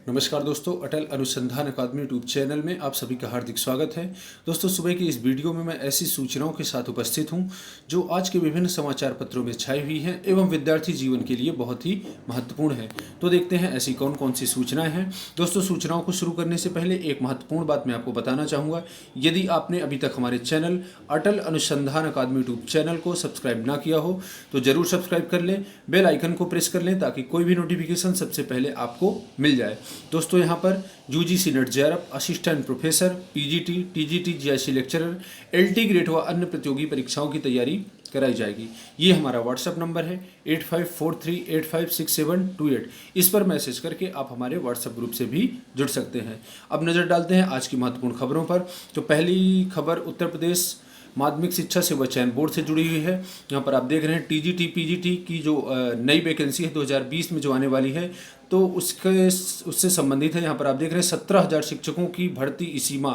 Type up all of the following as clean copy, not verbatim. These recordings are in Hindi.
नमस्कार दोस्तों, अटल अनुसंधान अकादमी यूट्यूब चैनल में आप सभी का हार्दिक स्वागत है। दोस्तों, सुबह की इस वीडियो में मैं ऐसी सूचनाओं के साथ उपस्थित हूं जो आज के विभिन्न समाचार पत्रों में छाई हुई हैं एवं विद्यार्थी जीवन के लिए बहुत ही महत्वपूर्ण है। तो देखते हैं ऐसी कौन कौन सी सूचनाएं हैं। दोस्तों, सूचनाओं को शुरू करने से पहले एक महत्वपूर्ण बात मैं आपको बताना चाहूँगा। यदि आपने अभी तक हमारे चैनल अटल अनुसंधान अकादमी यूट्यूब चैनल को सब्सक्राइब ना किया हो तो जरूर सब्सक्राइब कर लें, बेल आइकन को प्रेस कर लें ताकि कोई भी नोटिफिकेशन सबसे पहले आपको मिल जाए। दोस्तों, यहाँ पर UGC net JRF assistant professor, PGT, TGT, GIC lecturer, LT grade व अन्य प्रतियोगी परीक्षाओं की तैयारी कराई जाएगी। ये हमारा व्हाट्सएप नंबर है 8543856728। इस पर मैसेज करके आप हमारे व्हाट्सएप ग्रुप से भी जुड़ सकते हैं। अब नज़र डालते हैं आज की महत्वपूर्ण खबरों पर। तो पहली खबर उत्तर प्रदेश माध्यमिक शिक्षा सेवा चयन बोर्ड से जुड़ी हुई है। यहाँ पर आप देख रहे हैं टीजीटी पीजीटी की जो नई वैकेंसी है 2020 में जो आने वाली है तो उससे संबंधित है। यहाँ पर आप देख रहे हैं 17,000 शिक्षकों की भर्ती इसी माह।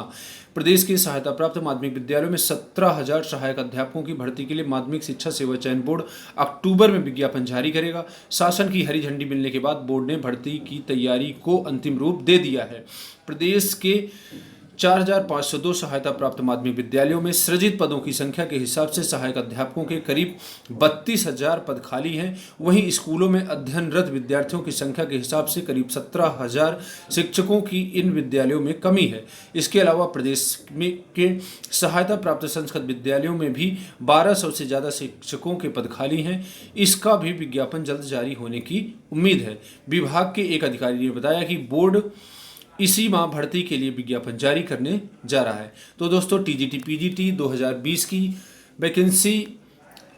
प्रदेश के सहायता प्राप्त माध्यमिक विद्यालयों में 17,000 सहायक अध्यापकों की भर्ती के लिए माध्यमिक शिक्षा सेवा चयन बोर्ड अक्टूबर में विज्ञापन जारी करेगा। शासन की हरी झंडी मिलने के बाद बोर्ड ने भर्ती की तैयारी को अंतिम रूप दे दिया है। प्रदेश के 4,502 सहायता प्राप्त माध्यमिक विद्यालयों में सृजित पदों की संख्या के हिसाब से सहायक अध्यापकों के करीब 32,000 पद खाली हैं। वहीं स्कूलों में अध्ययनरत विद्यार्थियों की संख्या के हिसाब से करीब 17,000 शिक्षकों की इन विद्यालयों में कमी है। इसके अलावा प्रदेश में के सहायता प्राप्त संस्कृत विद्यालयों में भी 1,200 से ज़्यादा शिक्षकों के पद खाली हैं। इसका भी विज्ञापन जल्द जारी होने की उम्मीद है। विभाग के एक अधिकारी ने बताया कि बोर्ड इसी माह भर्ती के लिए विज्ञापन जारी करने जा रहा है। तो दोस्तों, टीजीटी पीजीटी 2020 की वैकेंसी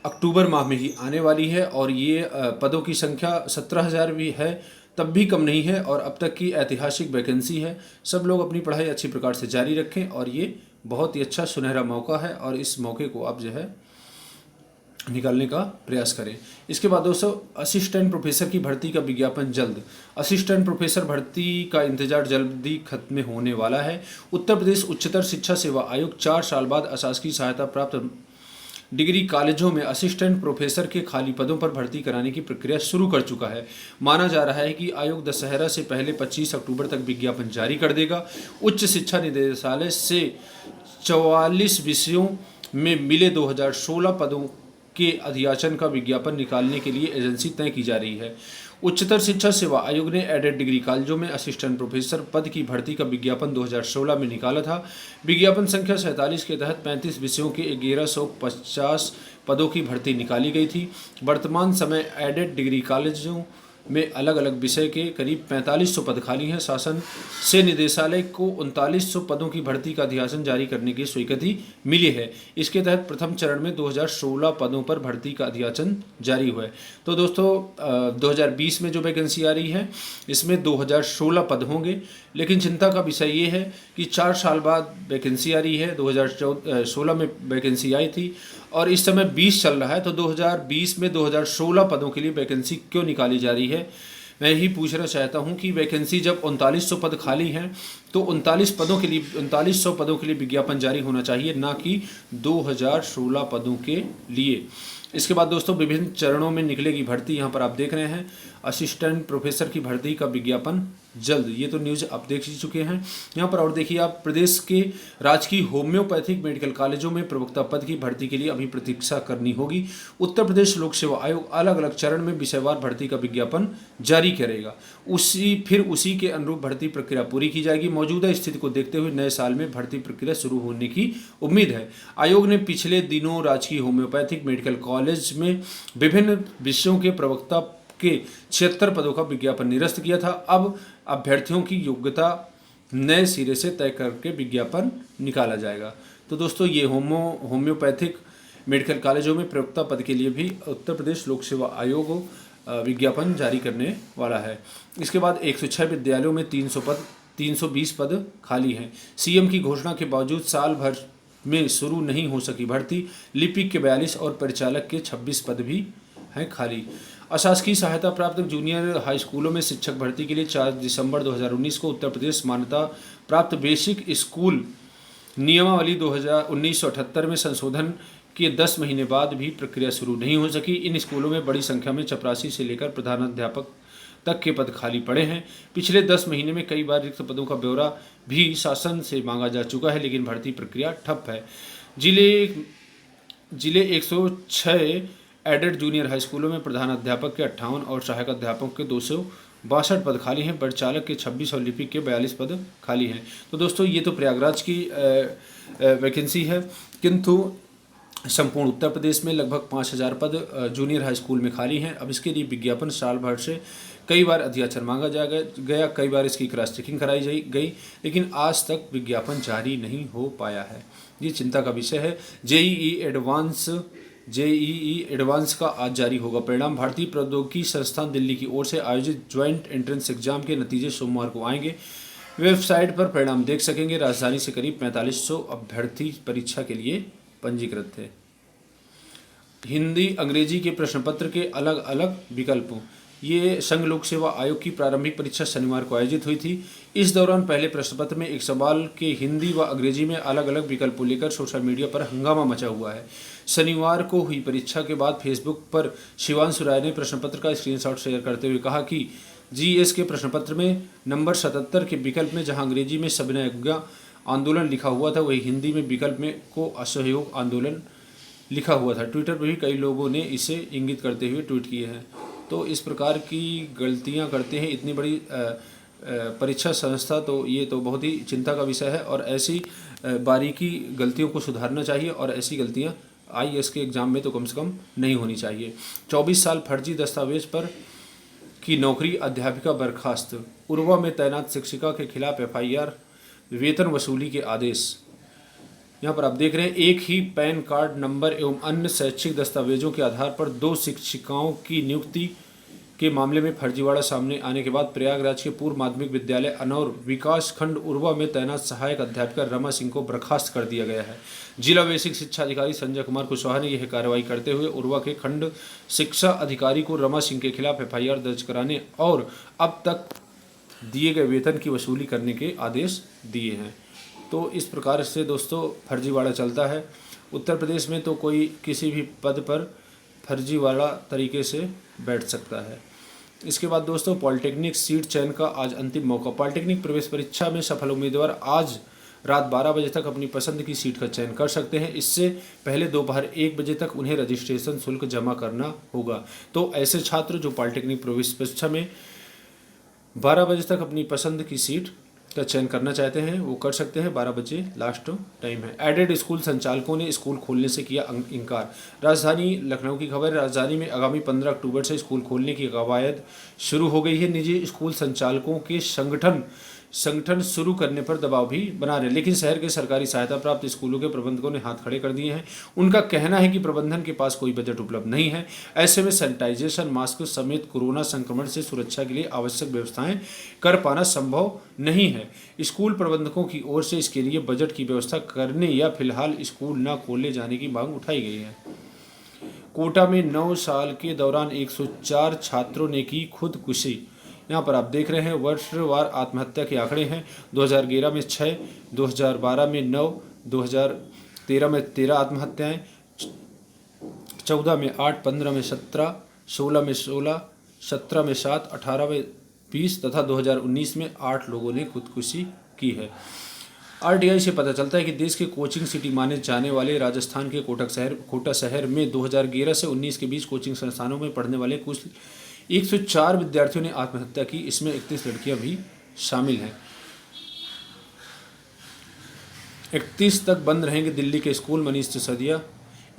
अक्टूबर माह में ही आने वाली है और ये पदों की संख्या 17,000 भी है, तब भी कम नहीं है और अब तक की ऐतिहासिक वैकेंसी है। सब लोग अपनी पढ़ाई अच्छी प्रकार से जारी रखें और ये बहुत ही अच्छा सुनहरा मौका है और इस मौके को आप जो है निकालने का प्रयास करें। इसके बाद दोस्तों, असिस्टेंट प्रोफेसर की भर्ती का विज्ञापन जल्द। असिस्टेंट प्रोफेसर भर्ती का इंतजार जल्दी खत्म होने वाला है। उत्तर प्रदेश उच्चतर शिक्षा सेवा आयोग 4 साल बाद अशासकीय सहायता प्राप्त डिग्री कॉलेजों में असिस्टेंट प्रोफेसर के खाली पदों पर भर्ती कराने की प्रक्रिया शुरू कर चुका है। माना जा रहा है कि आयोग दशहरा से पहले 25 अक्टूबर तक विज्ञापन जारी कर देगा। उच्च शिक्षा निदेशालय से 44 विषयों में मिले 2016 पदों के अधियाचन का विज्ञापन निकालने के लिए एजेंसी तय की जा रही है। उच्चतर शिक्षा सेवा आयोग ने एडेड डिग्री कॉलेजों में असिस्टेंट प्रोफेसर पद की भर्ती का विज्ञापन 2016 में निकाला था। विज्ञापन संख्या 47 के तहत 35 विषयों के 1150 पदों की भर्ती निकाली गई थी। वर्तमान समय एडेड डिग्री कॉलेजों में अलग अलग विषय के करीब 4500 पद खाली हैं। शासन से निदेशालय को 3900 पदों की भर्ती का अधियाचन जारी करने की स्वीकृति मिली है। इसके तहत प्रथम चरण में 2016 पदों पर भर्ती का अधियाचन जारी हुआ है। तो दोस्तों, 2020 में जो वैकेंसी आ रही है इसमें 2016 पद होंगे, लेकिन चिंता का विषय ये है कि 4 साल बाद वैकेंसी आ रही है। 2016 में वैकेंसी आई थी और इस समय 20 चल रहा है, तो 2020 में 2016 पदों के लिए वैकेंसी क्यों निकाली जा रही है। मैं यही पूछना चाहता हूं कि वैकेंसी जब 3900 पद खाली हैं तो 3900 पदों के लिए विज्ञापन जारी होना चाहिए, ना कि 2016 पदों के लिए। इसके बाद दोस्तों, विभिन्न चरणों में निकलेगी भर्ती। यहाँ पर आप देख रहे हैं असिस्टेंट प्रोफेसर की भर्ती का विज्ञापन जल्द। ये तो न्यूज़ आप देख ही चुके हैं। यहाँ पर और देखिए आप, प्रदेश के राजकीय होम्योपैथिक मेडिकल कॉलेजों में प्रवक्ता पद की भर्ती के लिए अभी प्रतीक्षा करनी होगी। उत्तर प्रदेश लोक सेवा आयोग अलग अलग चरण में विषयवार भर्ती का विज्ञापन जारी करेगा। उसी के अनुरूप भर्ती प्रक्रिया पूरी की जाएगी। मौजूदा स्थिति को देखते हुए नए साल में भर्ती प्रक्रिया शुरू होने की उम्मीद है। आयोग ने पिछले दिनों राजकीय होम्योपैथिक मेडिकल कॉलेज में विभिन्न विषयों के प्रवक्ता के 76 पदों का विज्ञापन निरस्त किया था। अब अभ्यर्थियों की योग्यता नए सिरे से तय करके विज्ञापन निकाला जाएगा। तो दोस्तों, ये होम्योपैथिक मेडिकल कॉलेजों में प्रवक्ता पद के लिए भी उत्तर प्रदेश लोक सेवा आयोग विज्ञापन जारी करने वाला है। इसके बाद 106 विद्यालयों में 320 पद खाली हैं। सीएम की घोषणा के बावजूद साल भर में शुरू नहीं हो सकी भर्ती। लिपिक के 42 और परिचालक के 26 पद भी हैं खाली। अशासकीय सहायता प्राप्त जूनियर हाई स्कूलों में शिक्षक भर्ती के लिए 4 दिसंबर 2019 को उत्तर प्रदेश मान्यता प्राप्त बेसिक स्कूल नियमावली 1978 में संशोधन के 10 महीने बाद भी प्रक्रिया शुरू नहीं हो सकी। इन स्कूलों में बड़ी संख्या में चपरासी से लेकर तक के पद खाली पड़े हैं। पिछले 10 महीने में कई बार रिक्त पदों का ब्यौरा भी शासन से मांगा जा चुका है, लेकिन भर्ती प्रक्रिया ठप है। जिले 106 एडेड जूनियर हाई स्कूलों में प्रधान अध्यापक के 58 और सहायक अध्यापकों के 262 पद खाली हैं। परिचालक के 26 और लिपिक के 42 पद खाली हैं। तो दोस्तों ये तो प्रयागराज की वैकेंसी है, किंतु संपूर्ण उत्तर प्रदेश में लगभग 5000 पद जूनियर हाई स्कूल में खाली हैं। अब इसके लिए विज्ञापन साल भर से कई बार अध्याचर मांगा गया, कई बार इसकी क्रॉस चेकिंग कराई गई, लेकिन आज तक विज्ञापन जारी नहीं हो पाया है। ये चिंता का विषय है। जेईई एडवांस का आज जारी होगा परिणाम। भारतीय प्रौद्योगिकी संस्थान दिल्ली की ओर से आयोजित ज्वाइंट एंट्रेंस एग्जाम के नतीजे सोमवार को आएंगे। वेबसाइट पर परिणाम देख सकेंगे। राजधानी से करीब 4500 अभ्यर्थी परीक्षा के लिए पंजीकृत थे। हिंदी अंग्रेजी के प्रश्न पत्र के अलग अलग विकल्पों। ये संघ लोक सेवा आयोग की प्रारंभिक परीक्षा शनिवार को आयोजित हुई थी। इस दौरान पहले प्रश्न पत्र में एक सवाल के हिंदी व अंग्रेजी में अलग अलग विकल्पों लेकर सोशल मीडिया पर हंगामा मचा हुआ है। शनिवार को हुई परीक्षा के बाद फेसबुक पर शिवांशु राय ने प्रश्न पत्र का स्क्रीनशॉट शेयर करते हुए कहा कि जीएस के प्रश्न पत्र में नंबर 77 के विकल्प में जहां अंग्रेजी में सविनय आंदोलन लिखा हुआ था, वही हिंदी में विकल्प में को असहयोग आंदोलन लिखा हुआ था। ट्विटर पर भी कई लोगों ने इसे इंगित करते हुए ट्वीट किए हैं। तो इस प्रकार की गलतियां करते हैं इतनी बड़ी परीक्षा संस्था, तो ये तो बहुत ही चिंता का विषय है और ऐसी बारीकी गलतियों को सुधारना चाहिए और ऐसी गलतियां आईएएस के एग्जाम में तो कम से कम नहीं होनी चाहिए। 24 साल फर्जी दस्तावेज पर की नौकरी, अध्यापिका बर्खास्त। उर्वा में तैनात शिक्षिका के खिलाफ एफआईआर, वेतन वसूली के आदेश। यहाँ पर आप देख रहे हैं एक ही पैन कार्ड नंबर एवं अन्य शैक्षिक दस्तावेजों के आधार पर 2 शिक्षिकाओं की नियुक्ति के मामले में फर्जीवाड़ा सामने आने के बाद प्रयागराज के पूर्व माध्यमिक विद्यालय अनौर विकास खंड उर्वा में तैनात सहायक अध्यापिका रमा सिंह को बर्खास्त कर दिया गया है। जिला बेसिक शिक्षा अधिकारी संजय कुमार कुशवाहा ने यह कार्रवाई करते हुए उर्वा के खंड शिक्षा अधिकारी को रमा सिंह के खिलाफ एफआईआर दर्ज कराने और अब तक दिए गए वेतन की वसूली करने के आदेश दिए हैं। तो इस प्रकार से दोस्तों फर्जीवाड़ा चलता है। उत्तर प्रदेश में तो कोई किसी भी पद पर फर्जीवाड़ा तरीके से बैठ सकता है। इसके बाद दोस्तों पॉलिटेक्निक सीट चयन का आज अंतिम मौका। पॉलिटेक्निक प्रवेश परीक्षा में सफल उम्मीदवार आज रात 12 बजे तक अपनी पसंद की सीट का चयन कर सकते हैं। इससे पहले दोपहर 1 बजे तक उन्हें रजिस्ट्रेशन शुल्क जमा करना होगा। तो ऐसे छात्र जो पॉलिटेक्निक प्रवेश परीक्षा में 12 बजे तक अपनी पसंद की सीट का चयन करना चाहते हैं वो कर सकते हैं। 12 बजे लास्ट टाइम है। एडेड स्कूल संचालकों ने स्कूल खोलने से किया इनकार। राजधानी लखनऊ की खबर। राजधानी में आगामी 15 अक्टूबर से स्कूल खोलने की कवायद शुरू हो गई है। निजी स्कूल संचालकों के संगठन शुरू करने पर दबाव भी बना रहे, लेकिन शहर के सरकारी सहायता प्राप्त स्कूलों के प्रबंधकों ने हाथ खड़े कर दिए हैं। उनका कहना है कि प्रबंधन के पास कोई बजट उपलब्ध नहीं है। ऐसे में सैनिटाइजेशन, मास्क समेत कोरोना संक्रमण से सुरक्षा के लिए आवश्यक व्यवस्थाएं कर पाना संभव नहीं है। स्कूल प्रबंधकों की ओर से इसके लिए बजट की व्यवस्था करने या फिलहाल स्कूल न खोले जाने की मांग उठाई गई है। कोटा में 9 साल के दौरान 104 छात्रों ने की खुदकुशी। यहाँ पर आप देख रहे हैं वर्षवार आत्महत्या के आंकड़े हैं। 2011 में 6, 2012 में 9, 2013 में 13 आत्महत्याएं, 14 में 8, 15 में 17, 16 में 16, 17 में 7, 18 में 20 तथा 2019 में 8 लोगों ने खुदकुशी की है। आरटीआई से पता चलता है कि देश के कोचिंग सिटी माने जाने वाले राजस्थान के कोटा शहर में 2011 से 19 के बीच कोचिंग संस्थानों में पढ़ने वाले कुछ 104 विद्यार्थियों ने आत्महत्या की। इसमें 31 लड़कियां भी शामिल हैं। 31 तक बंद रहेंगे दिल्ली के स्कूल। मनीष सिसोदिया।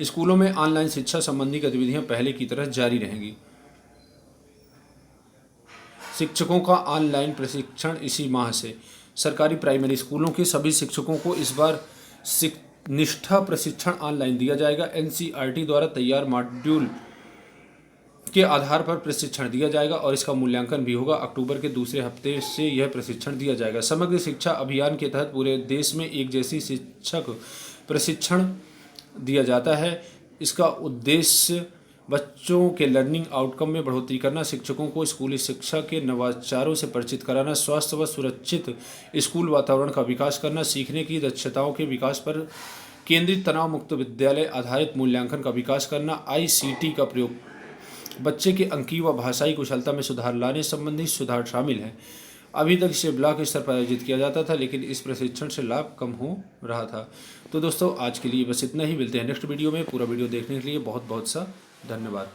स्कूलों में ऑनलाइन शिक्षा संबंधी गतिविधियां पहले की तरह जारी रहेंगी। शिक्षकों का ऑनलाइन प्रशिक्षण इसी माह से। सरकारी प्राइमरी स्कूलों के सभी शिक्षकों को इस बार निष्ठा प्रशिक्षण ऑनलाइन दिया जाएगा। एनसीईआरटी द्वारा तैयार मॉड्यूल के आधार पर प्रशिक्षण दिया जाएगा और इसका मूल्यांकन भी होगा। अक्टूबर के दूसरे हफ्ते से यह प्रशिक्षण दिया जाएगा। समग्र शिक्षा अभियान के तहत पूरे देश में एक जैसी शिक्षक प्रशिक्षण दिया जाता है। इसका उद्देश्य बच्चों के लर्निंग आउटकम में बढ़ोतरी करना, शिक्षकों को स्कूली शिक्षा के नवाचारों से परिचित कराना, स्वस्थ व सुरक्षित स्कूल वातावरण का विकास करना, सीखने की दक्षताओं के विकास पर केंद्रित तनाव मुक्त विद्यालय आधारित मूल्यांकन का विकास करना, आईसीटी का प्रयोग बच्चे के अंकीय व भाषाई कुशलता में सुधार लाने संबंधी सुधार शामिल हैं। अभी तक इसे ब्लॉक स्तर पर आयोजित किया जाता था, लेकिन इस प्रशिक्षण से लाभ कम हो रहा था। तो दोस्तों आज के लिए बस इतना ही, मिलते हैं नेक्स्ट वीडियो में। पूरा वीडियो देखने के लिए बहुत बहुत सा धन्यवाद।